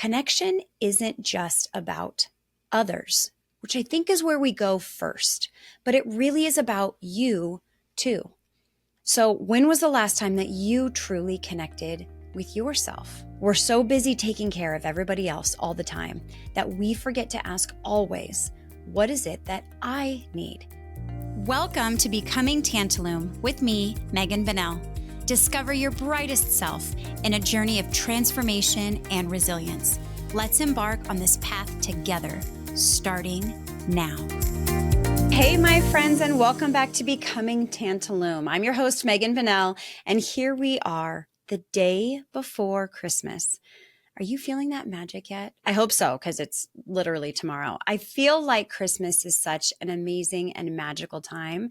connection isn't just about others, which I think is where we go first, but it really is about you too. So when was the last time that you truly connected with yourself? We're so busy taking care of everybody else all the time that we forget to ask always, what is it that I need? Welcome to Becoming Tantalum with me, Megan Vanell. Discover your brightest self in a journey of transformation and resilience. Let's embark on this path together, starting now. Hey, my friends, and welcome back to Becoming Tantalum. I'm your host, Megan Vanell, and here we are, the day before Christmas. Are you feeling that magic yet? I hope so, because it's literally tomorrow. I feel like Christmas is such an amazing and magical time.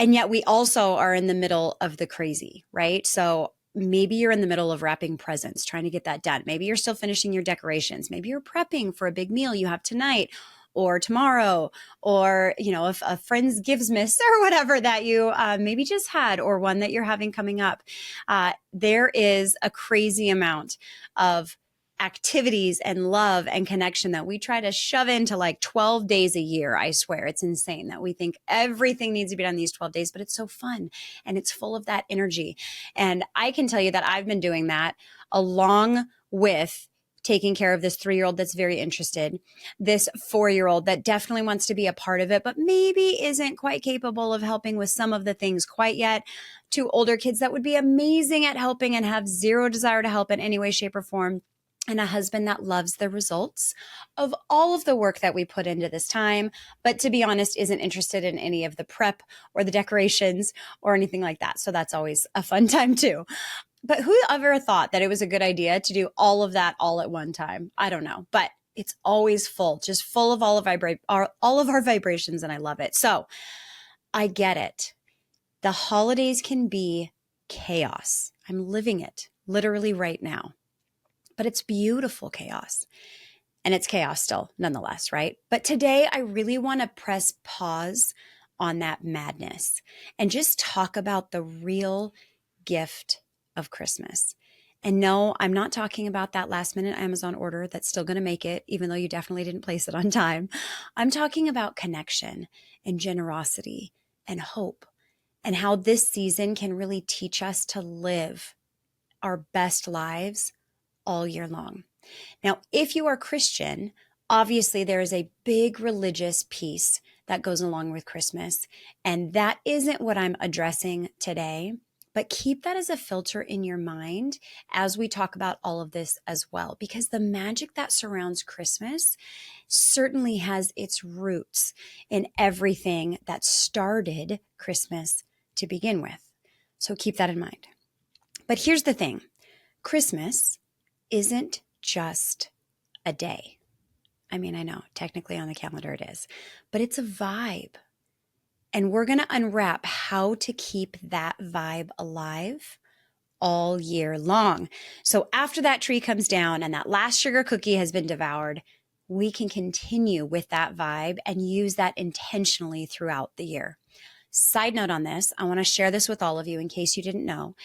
And yet we also are in the middle of the crazy, right? So maybe you're in the middle of wrapping presents, trying to get that done. Maybe you're still finishing your decorations. Maybe you're prepping for a big meal you have tonight or tomorrow, or, if a friend's Givesmas or whatever that you maybe just had, or one that you're having coming up. There is a crazy amount of activities and love and connection that we try to shove into like 12 days a year. I swear it's insane that we think everything needs to be done these 12 days, but it's so fun and it's full of that energy. And I can tell you that I've been doing that along with taking care of this 3-year-old that's very interested, this 4-year-old that definitely wants to be a part of it, but maybe isn't quite capable of helping with some of the things quite yet, 2 older kids that would be amazing at helping and have zero desire to help in any way, shape, or form, and a husband that loves the results of all of the work that we put into this time, but to be honest, isn't interested in any of the prep or the decorations or anything like that. So that's always a fun time too. But who ever thought that it was a good idea to do all of that all at one time? I don't know, but it's always full, just full of all of our vibrations, and I love it. So I get it. The holidays can be chaos. I'm living it literally right now. But it's beautiful chaos. And it's chaos still, nonetheless, right? But today, I really want to press pause on that madness and just talk about the real gift of Christmas. And no, I'm not talking about that last minute Amazon order that's still going to make it, even though you definitely didn't place it on time. I'm talking about connection and generosity and hope, and how this season can really teach us to live our best lives all year long. Now, if you are Christian, obviously there is a big religious piece that goes along with Christmas, and that isn't what I'm addressing today, but keep that as a filter in your mind as we talk about all of this as well, because the magic that surrounds Christmas certainly has its roots in everything that started Christmas to begin with. So keep that in mind. But here's the thing. Christmas isn't just a day. I mean, I know technically on the calendar it is, but it's a vibe. And we're going to unwrap how to keep that vibe alive all year long. So after that tree comes down and that last sugar cookie has been devoured, we can continue with that vibe and use that intentionally throughout the year. Side note on this, I want to share this with all of you in case you didn't know.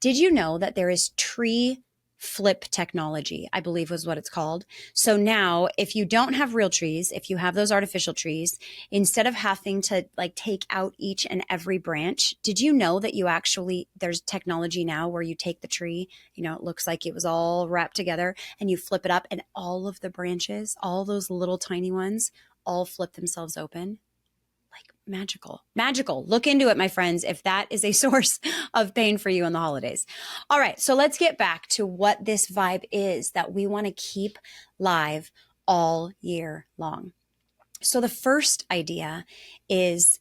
Did you know that there is tree flip technology, I believe was what it's called. So now if you don't have real trees, if you have those artificial trees, instead of having to take out each and every branch, did you know that there's technology now where you take the tree, it looks like it was all wrapped together, and you flip it up and all of the branches, all those little tiny ones, all flip themselves open? Magical. Look into it, my friends, if that is a source of pain for you in the holidays. All right, so let's get back to what this vibe is that we want to keep live all year long. So the first idea is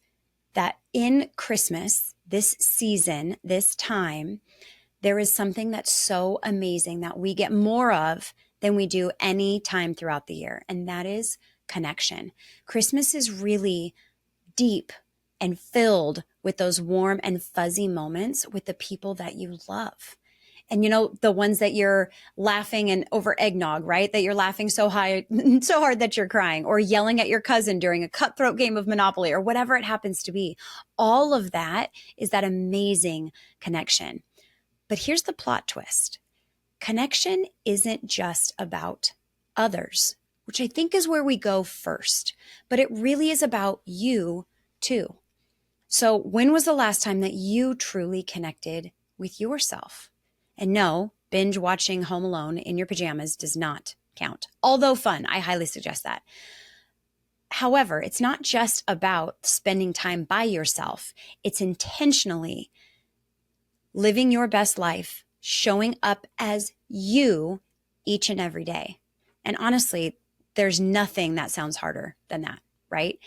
that in Christmas, this season, this time, there is something that's so amazing that we get more of than we do any time throughout the year, and that is connection. Christmas is really deep and filled with those warm and fuzzy moments with the people that you love. And the ones that you're laughing and over eggnog, right? That you're laughing so hard that you're crying, or yelling at your cousin during a cutthroat game of Monopoly, or whatever it happens to be. All of that is that amazing connection. But here's the plot twist. connection isn't just about others, which I think is where we go first, but it really is about you too. So, when was the last time that you truly connected with yourself? And no, binge watching Home Alone in your pajamas does not count. Although fun, I highly suggest that. However, it's not just about spending time by yourself, it's intentionally living your best life, showing up as you each and every day. And honestly, there's nothing that sounds harder than that, right?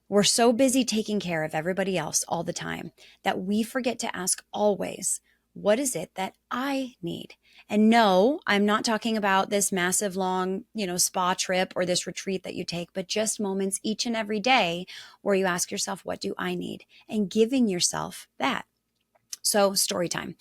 We're so busy taking care of everybody else all the time that we forget to ask always, what is it that I need? And no, I'm not talking about this massive long, spa trip or this retreat that you take, but just moments each and every day where you ask yourself, what do I need? And giving yourself that. So, story time.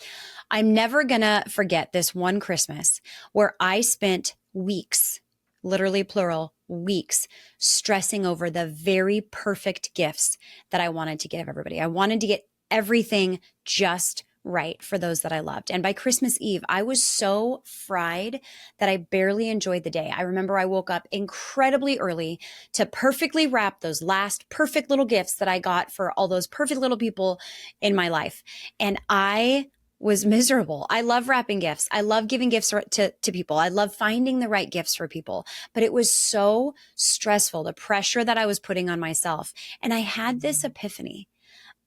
I'm never going to forget this one Christmas where I spent weeks, literally plural, weeks, stressing over the very perfect gifts that I wanted to give everybody. I wanted to get everything just right for those that I loved. And by Christmas Eve, I was so fried that I barely enjoyed the day. I remember I woke up incredibly early to perfectly wrap those last perfect little gifts that I got for all those perfect little people in my life. And I was miserable. I love wrapping gifts. I love giving gifts to people. I love finding the right gifts for people. But it was so stressful, the pressure that I was putting on myself. And I had this epiphany.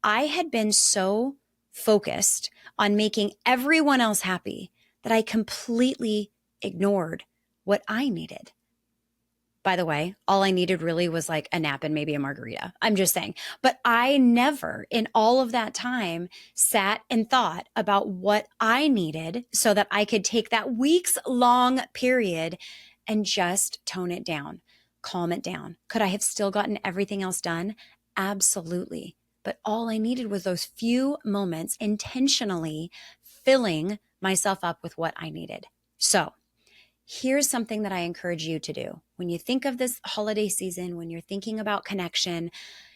I had been so focused on making everyone else happy that I completely ignored what I needed. By the way, all I needed really was like a nap and maybe a margarita. I'm just saying. But I never in all of that time sat and thought about what I needed so that I could take that weeks long period and just tone it down, calm it down. Could I have still gotten everything else done? Absolutely. But all I needed was those few moments intentionally filling myself up with what I needed. So, here's something that I encourage you to do. When you think of this holiday season, when you're thinking about connection,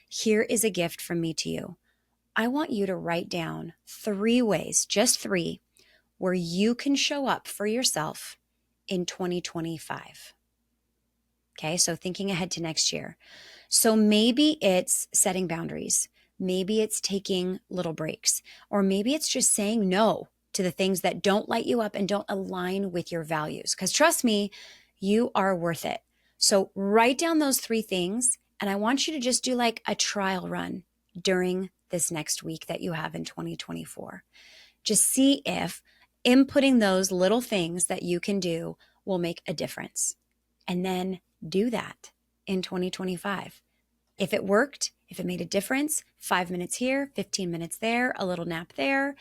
here is a gift from me to you. I want you to write down 3 ways, just 3, where you can show up for yourself in 2025. Okay, so thinking ahead to next year. So maybe it's setting boundaries. Maybe it's taking little breaks, or maybe it's just saying no to the things that don't light you up and don't align with your values. Because trust me, you are worth it. So write down those 3 things, and I want you to just do like a trial run during this next week that you have in 2024. Just see if inputting those little things that you can do will make a difference. And then do that in 2025. If it worked, if it made a difference, 5 minutes here, 15 minutes there, a little nap there,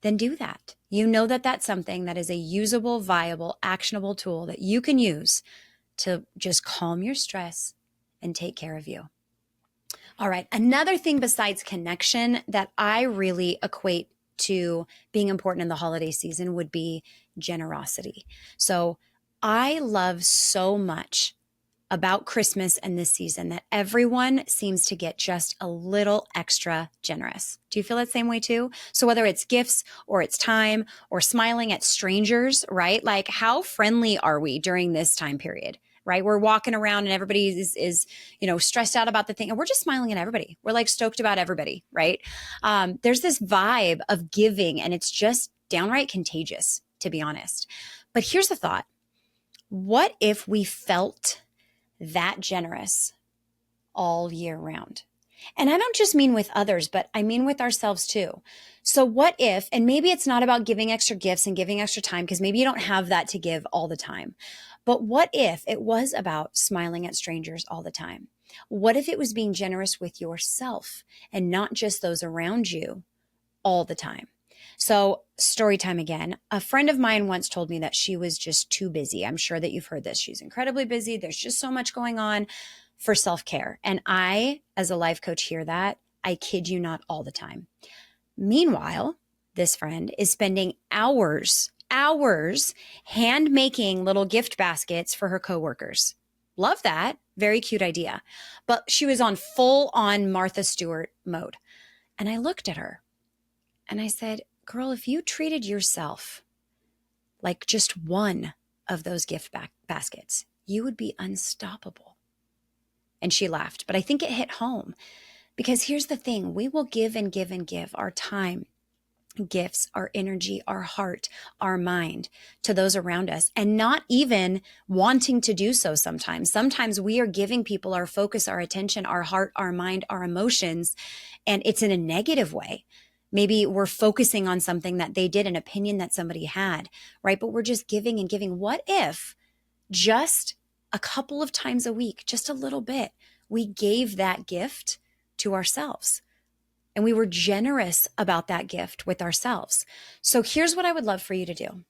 then do that. You know that that's something that is a usable, viable, actionable tool that you can use to just calm your stress and take care of you. All right, another thing besides connection that I really equate to being important in the holiday season would be generosity. So I love so much about Christmas and this season that everyone seems to get just a little extra generous. Do you feel that same way too? So whether it's gifts or it's time or smiling at strangers, right? Like how friendly are we during this time period? Right? We're walking around and everybody is stressed out about the thing and we're just smiling at everybody. We're like stoked about everybody, right? There's this vibe of giving and it's just downright contagious, to be honest. But here's the thought. What if we felt that generous all year round? And I don't just mean with others, but I mean with ourselves too. So what if, and maybe it's not about giving extra gifts and giving extra time, because maybe you don't have that to give all the time. But what if it was about smiling at strangers all the time? What if it was being generous with yourself and not just those around you all the time? So story time again. A friend of mine once told me that she was just too busy. I'm sure that you've heard this. She's incredibly busy. There's just so much going on for self-care. And I, as a life coach, hear that. I kid you not, all the time. Meanwhile, this friend is spending hours hand making little gift baskets for her coworkers. Love that. Very cute idea. But she was on full on Martha Stewart mode. And I looked at her and I said, girl, if you treated yourself like just one of those gift baskets, you would be unstoppable. And she laughed, but I think it hit home because here's the thing. We will give and give and give our time, gifts, our energy, our heart, our mind to those around us, and not even wanting to do so sometimes. Sometimes we are giving people our focus, our attention, our heart, our mind, our emotions, and it's in a negative way. Maybe we're focusing on something that they did, an opinion that somebody had, right? But we're just giving and giving. What if just a couple of times a week, just a little bit, we gave that gift to ourselves? And we were generous about that gift with ourselves. So here's what I would love for you to do.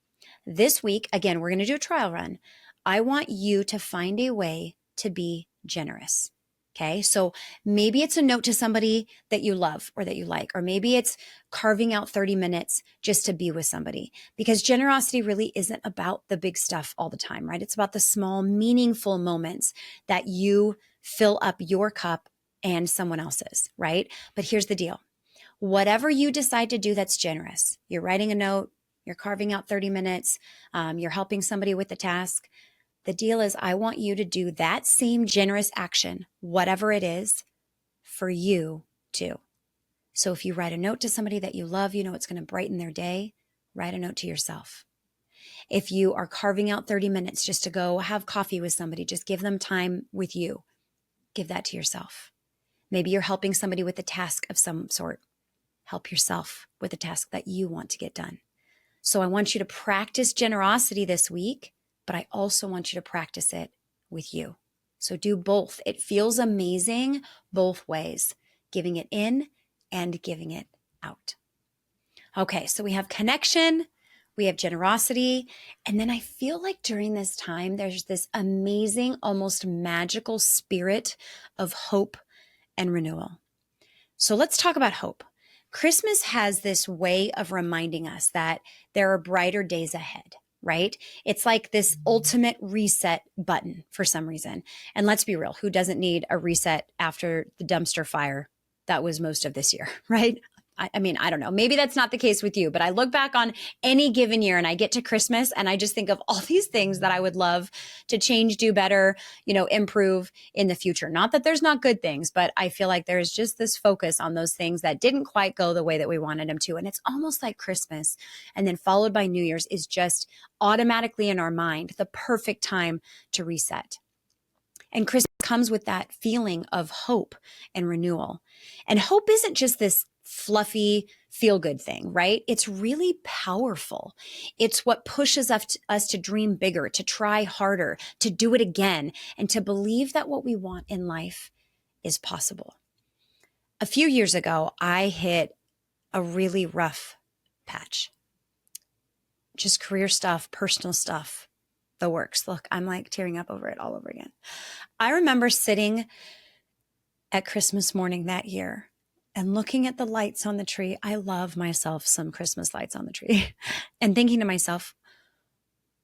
This week, again, we're going to do a trial run. I want you to find a way to be generous. Okay. So maybe it's a note to somebody that you love or that you like, or maybe it's carving out 30 minutes just to be with somebody, because generosity really isn't about the big stuff all the time, right? It's about the small, meaningful moments that you fill up your cup and someone else's, right? But here's the deal. Whatever you decide to do that's generous, you're writing a note, you're carving out 30 minutes, you're helping somebody with the task. The deal is I want you to do that same generous action, whatever it is, for you too. So if you write a note to somebody that you love, you know it's going to brighten their day, write a note to yourself. If you are carving out 30 minutes just to go have coffee with somebody, just give them time with you, give that to yourself. Maybe you're helping somebody with a task of some sort. Help yourself with a task that you want to get done. So I want you to practice generosity this week, but I also want you to practice it with you. So do both. It feels amazing both ways, giving it in and giving it out. Okay, so we have connection, we have generosity, and then I feel like during this time, there's this amazing, almost magical spirit of hope and renewal. So let's talk about hope. Christmas has this way of reminding us that there are brighter days ahead, right? It's like this ultimate reset button for some reason. And let's be real, who doesn't need a reset after the dumpster fire that was most of this year, right? I mean, I don't know. Maybe that's not the case with you, but I look back on any given year and I get to Christmas and I just think of all these things that I would love to change, do better, improve in the future. Not that there's not good things, but I feel like there's just this focus on those things that didn't quite go the way that we wanted them to. And it's almost like Christmas and then followed by New Year's is just automatically in our mind the perfect time to reset. And Christmas comes with that feeling of hope and renewal. And hope isn't just this fluffy, feel-good thing, right? It's really powerful. It's what pushes us to dream bigger, to try harder, to do it again, and to believe that what we want in life is possible. A few years ago, I hit a really rough patch. Just career stuff, personal stuff, the works. Look, I'm like tearing up over it all over again. I remember sitting at Christmas morning that year and looking at the lights on the tree. I love myself some Christmas lights on the tree and thinking to myself,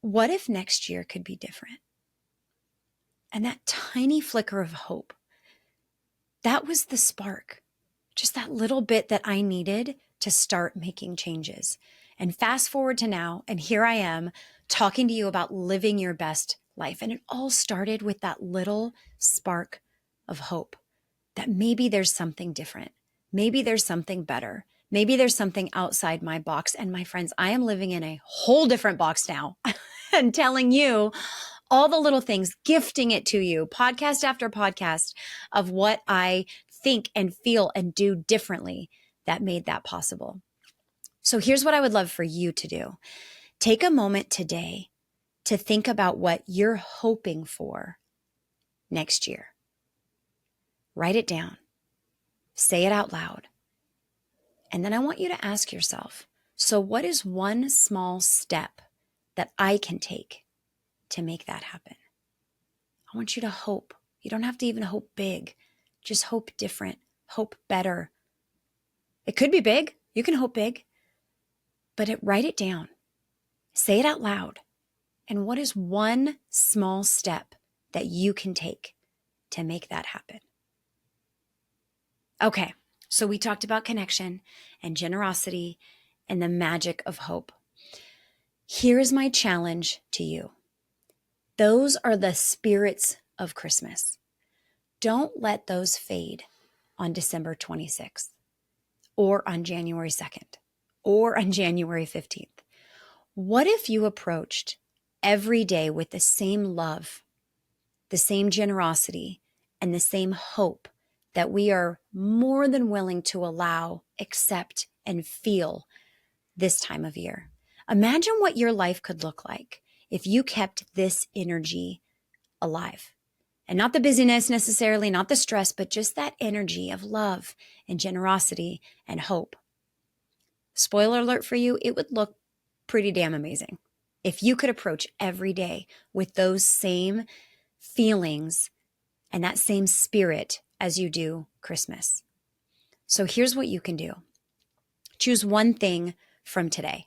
what if next year could be different? And that tiny flicker of hope, that was the spark, just that little bit that I needed to start making changes. And fast forward to now, and here I am talking to you about living your best life. And it all started with that little spark of hope that maybe there's something different. Maybe there's something better. Maybe there's something outside my box. And my friends, I am living in a whole different box now and telling you all the little things, gifting it to you, podcast after podcast of what I think and feel and do differently that made that possible. So here's what I would love for you to do. Take a moment today to think about what you're hoping for next year. Write it down. Say it out loud. And then I want you to ask yourself, so what is one small step that I can take to make that happen? I want you to hope. You don't have to even hope big. Just hope different. Hope better. It could be big. You can hope big. But write it down. Say it out loud. And what is one small step that you can take to make that happen? Okay, so we talked about connection and generosity and the magic of hope. Here is my challenge to you. Those are the spirits of Christmas. Don't let those fade on December 26th or on January 2nd or on January 15th. What if you approached every day with the same love, the same generosity, and the same hope that we are more than willing to allow, accept, and feel this time of year? Imagine what your life could look like if you kept this energy alive. And not the busyness necessarily, not the stress, but just that energy of love and generosity and hope. Spoiler alert for you, it would look pretty damn amazing if you could approach every day with those same feelings and that same spirit as you do Christmas. So here's what you can do. Choose one thing from today.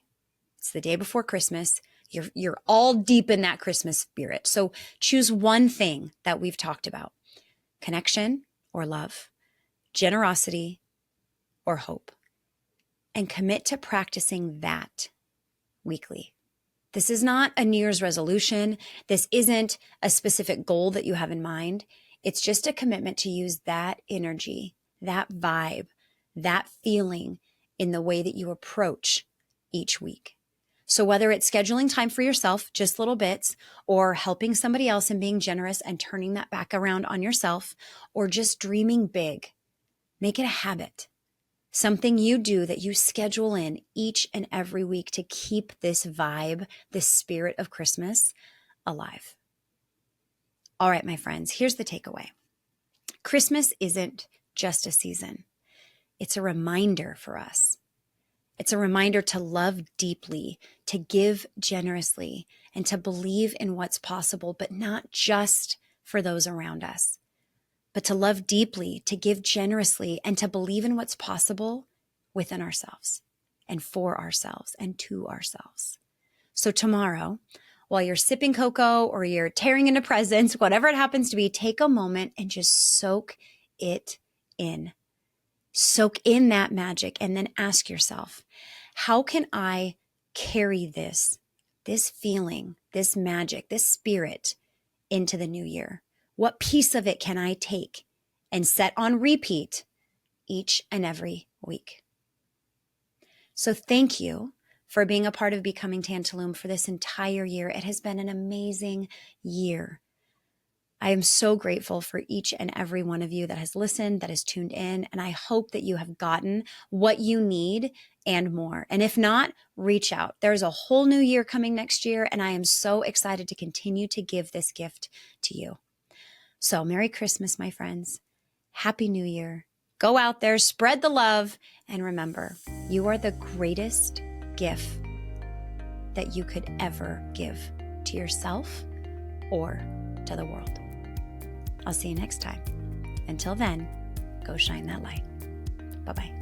It's the day before Christmas. You're all deep in that Christmas spirit. So choose one thing that we've talked about. Connection or love, generosity or hope, and commit to practicing that weekly. This is not a New Year's resolution. This isn't a specific goal that you have in mind. It's just a commitment to use that energy, that vibe, that feeling in the way that you approach each week. So whether it's scheduling time for yourself, just little bits, or helping somebody else and being generous and turning that back around on yourself, or just dreaming big, make it a habit. Something you do that you schedule in each and every week to keep this vibe, this spirit of Christmas alive. All right, my friends, here's the takeaway. Christmas isn't just a season. It's a reminder for us. It's a reminder to love deeply, to give generously, and to believe in what's possible, but not just for those around us, but to love deeply, to give generously, and to believe in what's possible within ourselves and for ourselves and to ourselves. So tomorrow, while you're sipping cocoa or you're tearing into presents, whatever it happens to be, take a moment and just soak it in. Soak in that magic and then ask yourself, how can I carry this feeling, this magic, this spirit into the new year? What piece of it can I take and set on repeat each and every week? So thank you for being a part of Becoming Tantalum for this entire year. It has been an amazing year. I am so grateful for each and every one of you that has listened, that has tuned in, and I hope that you have gotten what you need and more. And if not, reach out. There's a whole new year coming next year, and I am so excited to continue to give this gift to you. So Merry Christmas, my friends. Happy New Year. Go out there, spread the love, and remember, you are the greatest gift that you could ever give to yourself or to the world. I'll see you next time. Until then, go shine that light. Bye-bye.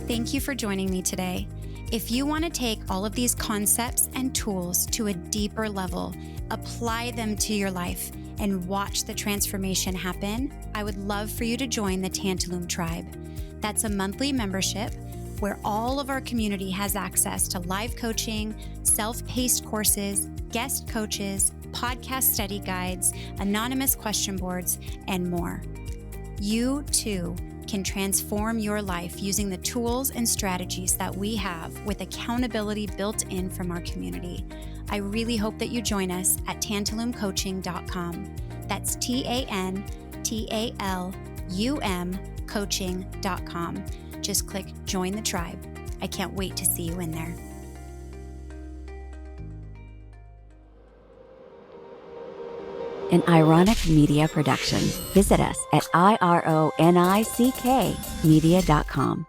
Thank you for joining me today. If you want to take all of these concepts and tools to a deeper level, apply them to your life, and watch the transformation happen, I would love for you to join the Tantalum Tribe. That's a monthly membership where all of our community has access to live coaching, self-paced courses, guest coaches, podcast study guides, anonymous question boards, and more. You too can transform your life using the tools and strategies that we have with accountability built in from our community. I really hope that you join us at tantalumcoaching.com. That's TANTALUM coaching.com. Just click Join the Tribe. I can't wait to see you in there. An Ironic Media production. Visit us at ironickmedia.com.